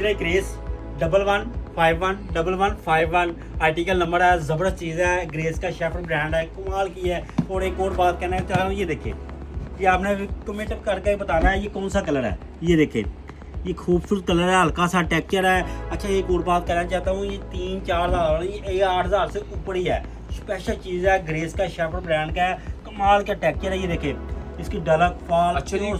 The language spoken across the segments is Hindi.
ग्रेस 1151111151 आर्टिकल नंबर है, ज़बरदस्त चीज़ है। ग्रेस का शेफर ब्रांड है, कमाल की है। और एक और बात कहना चाह रहा हूँ, ये देखिए, ये आपने कमेंट करके बताना है ये कौन सा कलर है। ये देखिए, ये खूबसूरत कलर है, हल्का सा टेक्सचर है। अच्छा, एक और बात कहना चाहता हूँ, ये 3-4 हज़ार, ये 8,000 से ऊपर ही है। स्पेशल चीज़ है, ग्रेस का शेफर ब्रांड का है, कमाल का टेक्सचर है। ये देखिए, इसकी डलक फॉल। अच्छा जी,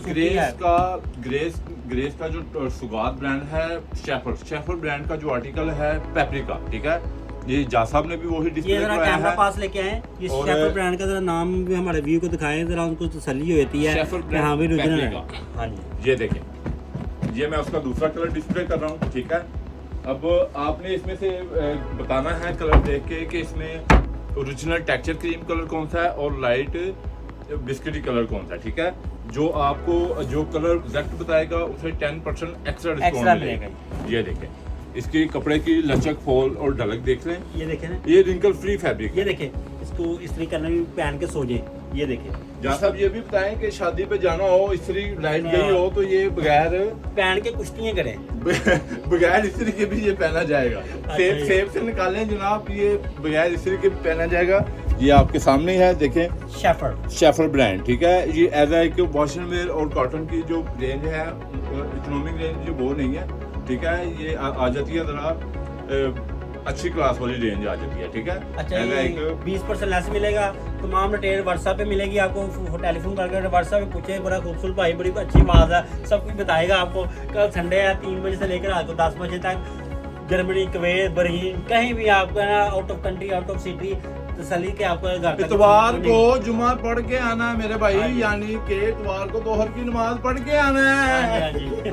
ग्रेस का जो सुगात ब्रांड है, शेफर ब्रांड का जो आर्टिकल है पेपरिका, ठीक है। ये जा साहब ने भी वही डिस्प्ले ये जरा कराया कैमरा है। पास लेके आए, ये और शेफर ब्रांड का जरा नाम भी हमारे व्यू को दिखाएं, जरा उनको तसल्ली होती है शेफर कि हाँ भी ब्रांड ओरिजिनल है। पेपरिका। हाँ जी, ये देखें, ये मैं उसका दूसरा कलर डिस्प्ले कर रहा हूँ, ठीक है। अब आपने इसमें से बताना है कलर देख के कि इसमें ओरिजिनल टेक्सचर क्रीम कलर कौन सा है और लाइट बिस्किटी कलर कौन सा है, ठीक है। जो आपको जो कलर एग्जैक्ट बताएगा उसे 10% एक्स्ट्रा डिस्काउंट मिलेगा। ये देखें, इसकी कपड़े की लचक, फॉल और ढलक देख लें। ये देखें ना, ये रिंकल फ्री फैब्रिक ये है। देखें, इसको इस्त्री करने में पहन के सो जाए। ये देखें, जहाँ साहब ये भी बताएं कि शादी पे जाना हो, इस्त्री लाइट गई हो तो ये बगैर पहन के कुश्तियाँ करें। बगैर इस्त्री के भी ये पहना जाएगा। सेब जी। सेब से निकालें जनाब, ये बगैर इस्त्री के भी पहना जाएगा। ये आपके सामने है, देखें, शेफर ब्रांड, ठीक है। ये एज एक वॉशन वेयर और कॉटन की जो रेंज है, इकोनॉमिक रेंज जो वो नहीं है, ठीक है। ये आ जाती है जरा अच्छी क्लास वाली रेंज आ जाती है, ठीक है। अच्छा, As ये एक 20% लेस मिलेगा। तमाम डिटेल व्हाट्सएप पे मिलेगी आपको। टेलीफोन करके व्हाट्सएप पे पूछे, बड़ा खूबसूरत भाई, बड़ी अच्छी आवाज़ है, सब कुछ बताएगा आपको। कल संडे है, 3 बजे से लेकर रात को 10 बजे तक, जर्मनी, कुवैत, बहरीन, कहीं भी आपका ना out of country, out of city, तसल्ली के आपको घर तक इतवार को जुमा पढ़ के आना है मेरे भाई, हाँ जी। यानी कि इतवार को दोहर की नमाज पढ़ के आना हाँ जी, है। हाँ जी।